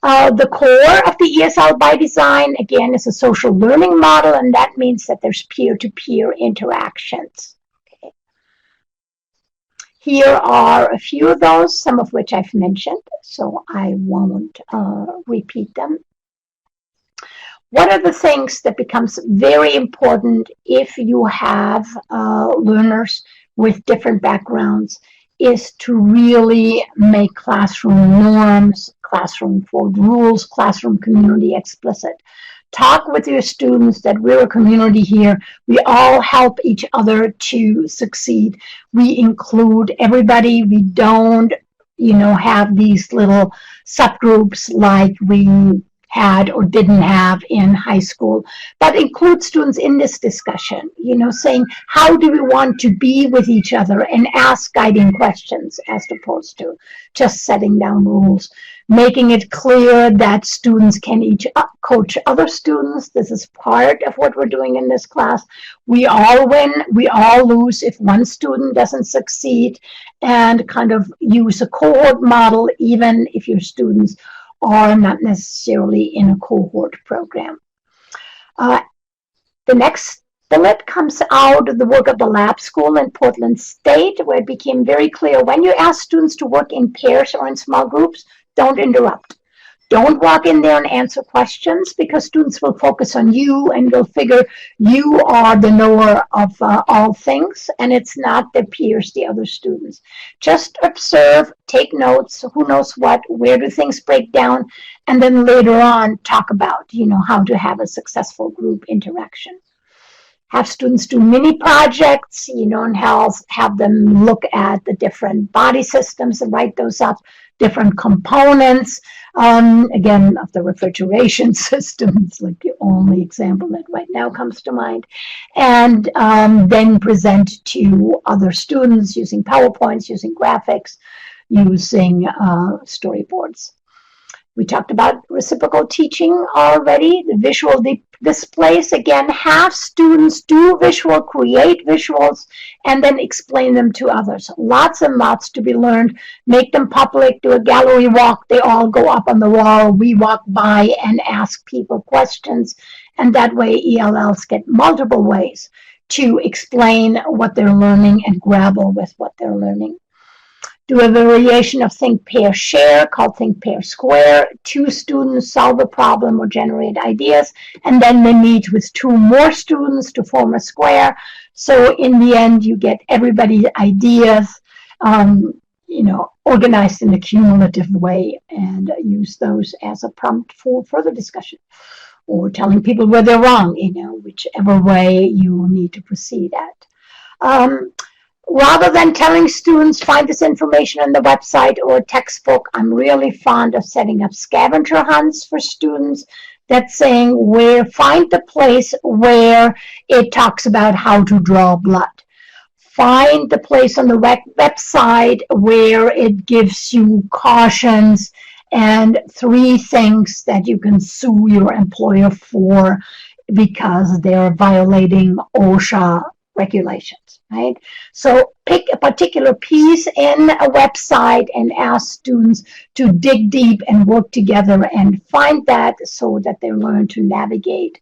The core of the ESL by design, again, is a social learning model, and that means that there's peer-to-peer interactions. Okay. Here are a few of those, some of which I've mentioned, so I won't repeat them. One of the things that becomes very important if you have learners with different backgrounds is to really make classroom norms, classroom code rules, classroom community explicit. Talk with your students that we're a community here. We all help each other to succeed. We include everybody. We don't, have these little subgroups like we had or didn't have in high school, but include students in this discussion, saying, how do we want to be with each other, and ask guiding questions as opposed to just setting down rules. Making it clear that students can each coach other students. This is part of what we're doing in this class. We all win, we all lose if one student doesn't succeed, and kind of use a cohort model even if your students are not necessarily in a cohort program. The next bullet comes out of the work of the lab school in Portland State, where it became very clear when you ask students to work in pairs or in small groups, don't interrupt. Don't walk in there and answer questions, because students will focus on you and will figure you are the knower of all things, and it's not their peers, the other students. Just observe, take notes, who knows what, where do things break down, and then later on talk about, how to have a successful group interaction. Have students do mini projects, and have them look at the different body systems and write those up. different components, again, of the refrigeration system. It's like the only example that right now comes to mind. And then present to other students using PowerPoints, using graphics, using storyboards. We talked about reciprocal teaching already, the visual displays. Again, have students do visual, create visuals, and then explain them to others. Lots and lots to be learned. Make them public, do a gallery walk. They all go up on the wall. We walk by and ask people questions. And that way ELLs get multiple ways to explain what they're learning and grapple with what they're learning. Do a variation of think, pair, share called think, pair, square. Two students solve a problem or generate ideas, and then they meet with two more students to form a square. So in the end, you get everybody's ideas, organized in a cumulative way, and use those as a prompt for further discussion, or telling people where they're wrong, whichever way you need to proceed at. Rather than telling students, find this information on the website or a textbook, I'm really fond of setting up scavenger hunts for students. That's saying find the place where it talks about how to draw blood. Find the place on the website where it gives you cautions and 3 things that you can sue your employer for because they're violating OSHA regulations, right? So pick a particular piece in a website and ask students to dig deep and work together and find that so that they learn to navigate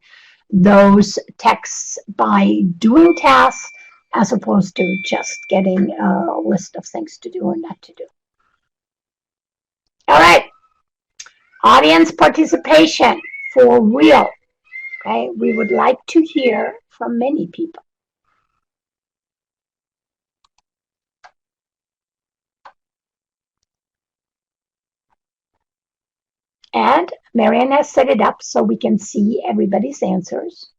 those texts by doing tasks as opposed to just getting a list of things to do or not to do. All right, audience participation for real. Okay, we would like to hear from many people. And Marianne has set it up so we can see everybody's answers.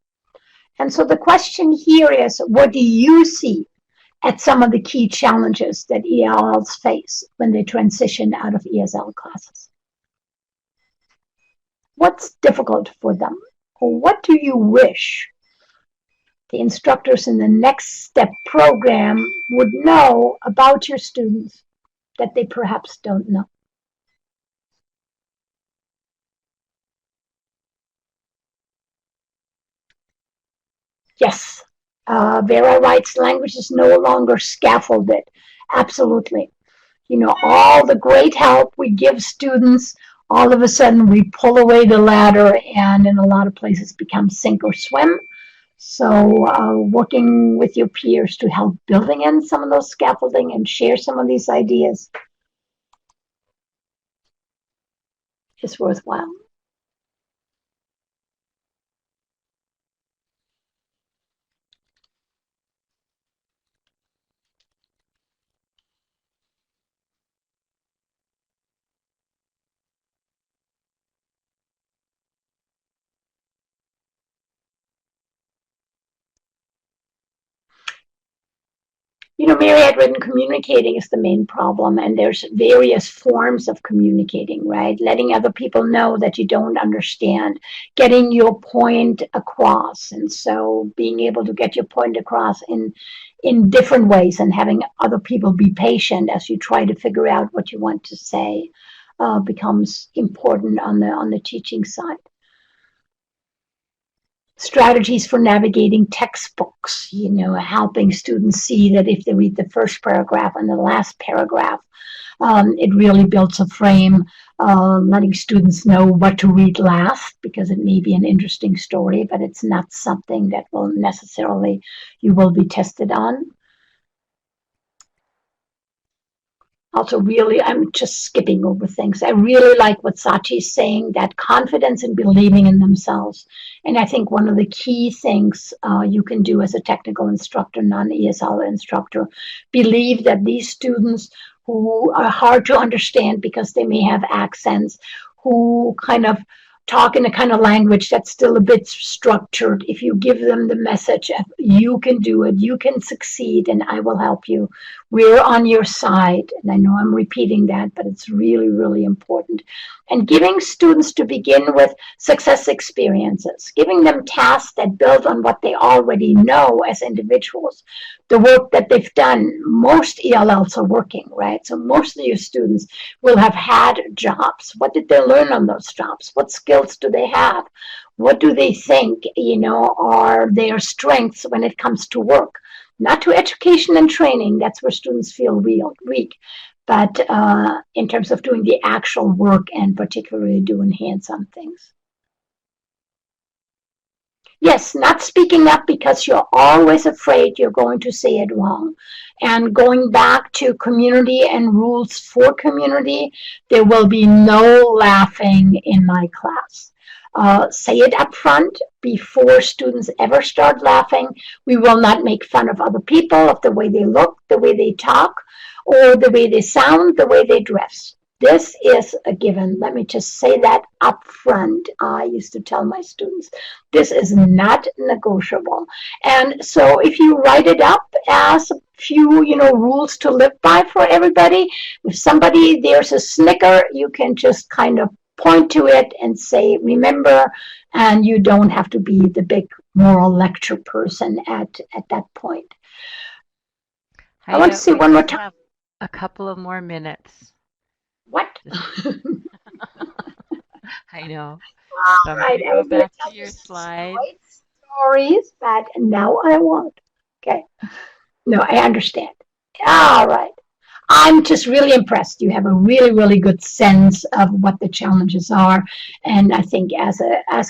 And so the question here is, what do you see at some of the key challenges that ELLs face when they transition out of ESL classes? What's difficult for them? Or what do you wish the instructors in the Next Step program would know about your students that they perhaps don't know? Yes, Vera writes, language is no longer scaffolded. Absolutely. All the great help we give students, all of a sudden we pull away the ladder and in a lot of places become sink or swim. So working with your peers to help building in some of those scaffolding and share some of these ideas is worthwhile. Mary had written communicating is the main problem, and there's various forms of communicating, right? Letting other people know that you don't understand, getting your point across. And so being able to get your point across in different ways and having other people be patient as you try to figure out what you want to say becomes important on the teaching side. Strategies for navigating textbooks, helping students see that if they read the first paragraph and the last paragraph, it really builds a frame, letting students know what to read last because it may be an interesting story, but it's not something that will necessarily you will be tested on. Also, really, I'm just skipping over things. I really like what Sachi is saying, that confidence and believing in themselves. And I think one of the key things you can do as a technical instructor, non-ESL instructor, believe that these students who are hard to understand because they may have accents, who kind of talk in a kind of language that's still a bit structured, if you give them the message of you can do it, you can succeed, and I will help you. We're on your side. And I know I'm repeating that, but it's really, really important. And giving students to begin with success experiences, giving them tasks that build on what they already know as individuals, the work that they've done. Most ELLs are working, right? So most of your students will have had jobs. What did they learn on those jobs? What skills do they have? What do they think, are their strengths when it comes to work? Not to education and training, that's where students feel real weak, but in terms of doing the actual work and particularly doing hands-on things. Yes, not speaking up because you're always afraid you're going to say it wrong. And going back to community and rules for community, there will be no laughing in my class. Say it up front before students ever start laughing. We will not make fun of other people, of the way they look, the way they talk, or the way they sound, the way they dress. This is a given. Let me just say that up front. I used to tell my students, this is not negotiable. And so if you write it up as a few, rules to live by for everybody, if there's a snicker, you can just kind of point to it and say, remember, and you don't have to be the big moral lecture person at that point. I want to see one more time. A couple of more minutes. What? I know. All right, I was go back to your slides. Stories, but now I won't. Okay. No, I understand. All right. I'm just really impressed. You have a really, really good sense of what the challenges are, and I think as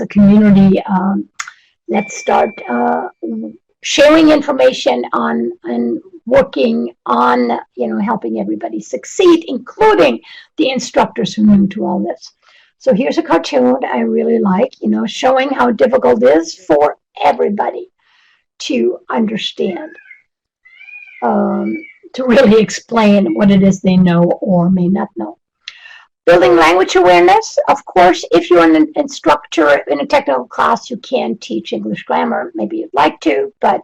a community, let's start sharing information on and working on helping everybody succeed, including the instructors who are new to all this. So here's a cartoon I really like, showing how difficult it is for everybody to understand, to really explain what it is they know or may not know. Building language awareness. Of course, if you're an instructor in a technical class, you can teach English grammar. Maybe you'd like to, but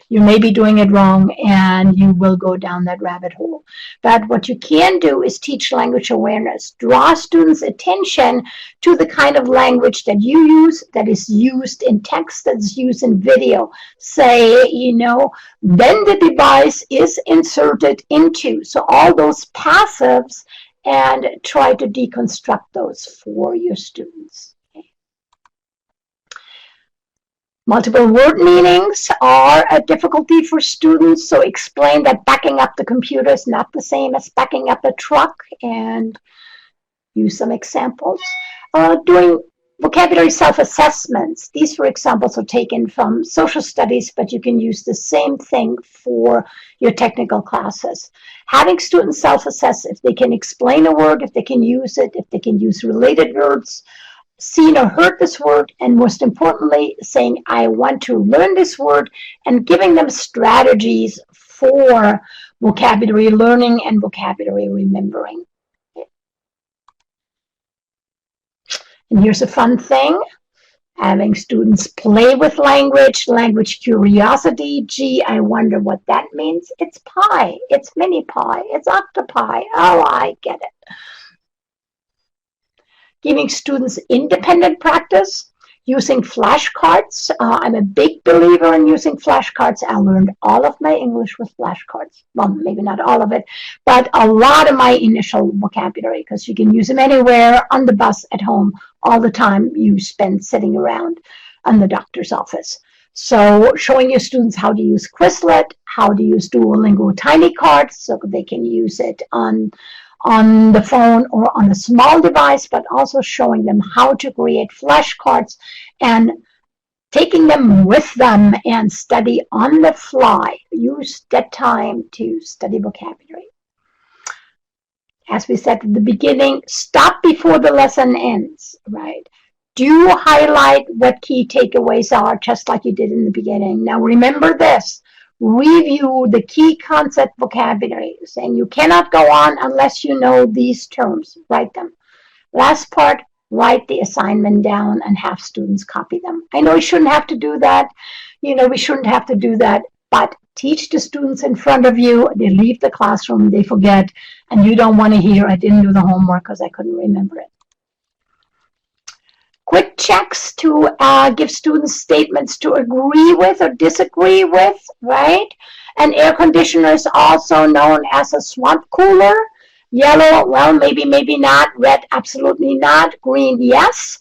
you may be doing it wrong and you will go down that rabbit hole. But what you can do is teach language awareness. Draw students' attention to the kind of language that you use, that is used in text, that's used in video. Say, then the device is inserted into. So all those passives, and try to deconstruct those for your students. Okay. Multiple word meanings are a difficulty for students, so explain that backing up the computer is not the same as backing up a truck, and use some examples. Doing vocabulary self-assessments. These, for example, are taken from social studies, but you can use the same thing for your technical classes. Having students self-assess if they can explain a word, if they can use it, if they can use related words, seen or heard this word, and most importantly, saying, I want to learn this word, and giving them strategies for vocabulary learning and vocabulary remembering. And here's a fun thing. Having students play with language curiosity. Gee, I wonder what that means. It's pie. It's mini pie. It's octopi. Oh, I get it. Giving students independent practice. Using flashcards. I'm a big believer in using flashcards. I learned all of my English with flashcards. Well, maybe not all of it, but a lot of my initial vocabulary, because you can use them anywhere, on the bus, at home, all the time you spend sitting around in the doctor's office. So showing your students how to use Quizlet, how to use Duolingo Tiny Cards, so they can use it on the phone or on a small device, but also showing them how to create flashcards and taking them with them and study on the fly. Use that time to study vocabulary. As we said at the beginning, stop before the lesson ends, right? Do highlight what key takeaways are, just like you did in the beginning. Now remember this. Review the key concept vocabulary, saying you cannot go on unless you know these terms. Write them. Last part, write the assignment down and have students copy them. I know we shouldn't have to do that. We shouldn't have to do that, but teach the students in front of you. They leave the classroom, they forget, and you don't want to hear, I didn't do the homework because I couldn't remember it. Quick checks to give students statements to agree with or disagree with, right? An air conditioner is also known as a swamp cooler. Yellow, well, maybe, maybe not. Red, absolutely not. Green, yes.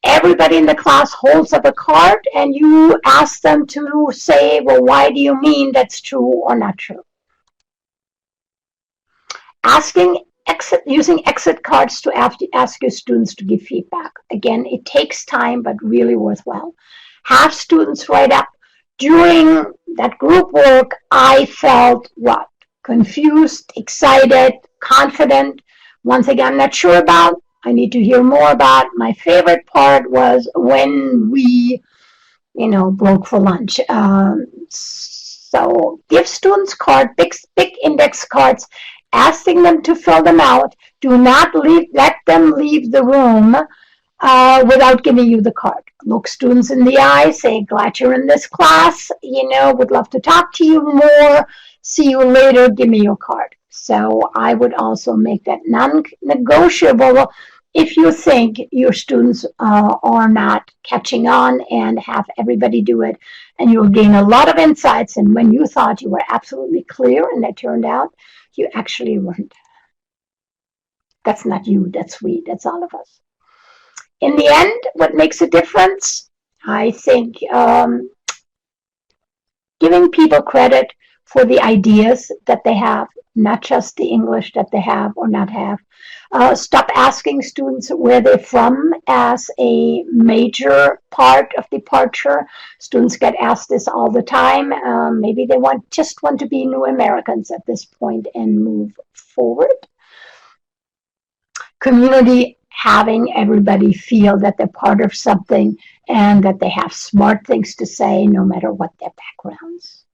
Everybody in the class holds up a card and you ask them to say, well, why do you mean that's true or not true? Using exit cards to ask your students to give feedback. Again, it takes time, but really worthwhile. Have students write up. During that group work, I felt what? Confused, excited, confident. One thing I'm not sure about, I need to hear more about. My favorite part was when we, broke for lunch. So give students big index cards, asking them to fill them out. Do not let them leave the room without giving you the card. Look students in the eye, say, glad you're in this class, would love to talk to you more. See you later, give me your card. So I would also make that non-negotiable if you think your students are not catching on, and have everybody do it. And you'll gain a lot of insights. And when you thought you were absolutely clear and it turned out you actually weren't. That's not you, that's we, that's all of us. In the end, what makes a difference? I think giving people credit for the ideas that they have, not just the English that they have or not have. Stop asking students where they're from as a major part of departure. Students get asked this all the time. Maybe they just want to be new Americans at this point and move forward. Community, having everybody feel that they're part of something and that they have smart things to say no matter what their backgrounds.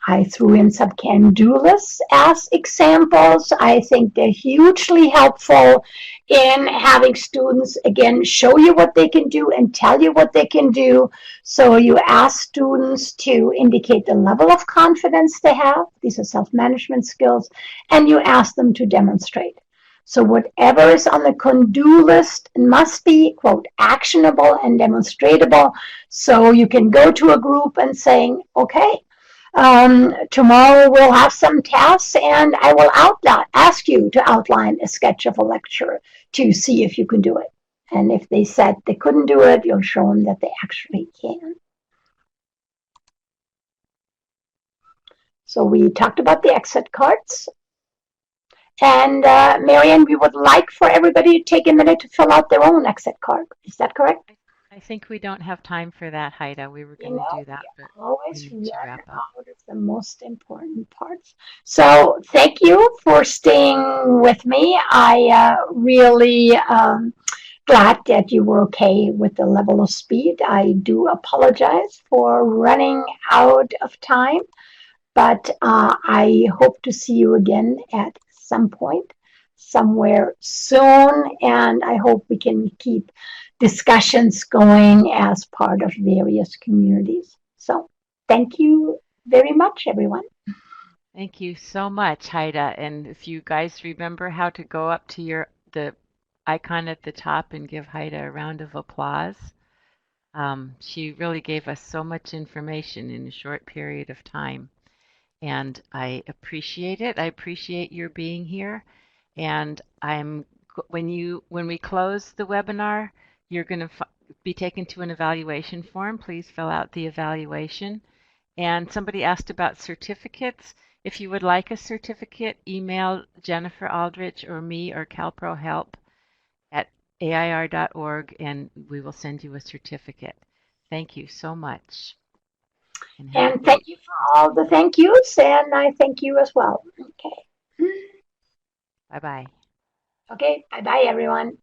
I threw in some can-do lists as examples. I think they're hugely helpful in having students, again, show you what they can do and tell you what they can do. So you ask students to indicate the level of confidence they have. These are self-management skills. And you ask them to demonstrate. So whatever is on the can-do list must be, quote, actionable and demonstratable. So you can go to a group and saying, okay, tomorrow we'll have some tasks and I will ask you to outline a sketch of a lecture to see if you can do it. And if they said they couldn't do it, you'll show them that they actually can. So we talked about the exit cards. And Marianne, we would like for everybody to take a minute to fill out their own exit card. Is that correct? I think we don't have time for that, Haida. We were going to do that, but always we need to wrap up. Out of the most important parts. So thank you for staying with me. I really glad that you were okay with the level of speed. I do apologize for running out of time, but I hope to see you again at some point, somewhere soon, and I hope we can keep discussions going as part of various communities. So thank you very much, everyone. Thank you so much, Haida. And if you guys remember how to go up to the icon at the top and give Haida a round of applause. She really gave us so much information in a short period of time. And I appreciate it. I appreciate your being here. And when we close the webinar, you're going to be taken to an evaluation form. Please fill out the evaluation. And somebody asked about certificates. If you would like a certificate, email Jennifer Aldrich or me or CalPro Help at air.org and we will send you a certificate. Thank you so much. And thank you for all the thank yous, and I thank you as well. Okay. Bye-bye. Okay, bye-bye, everyone.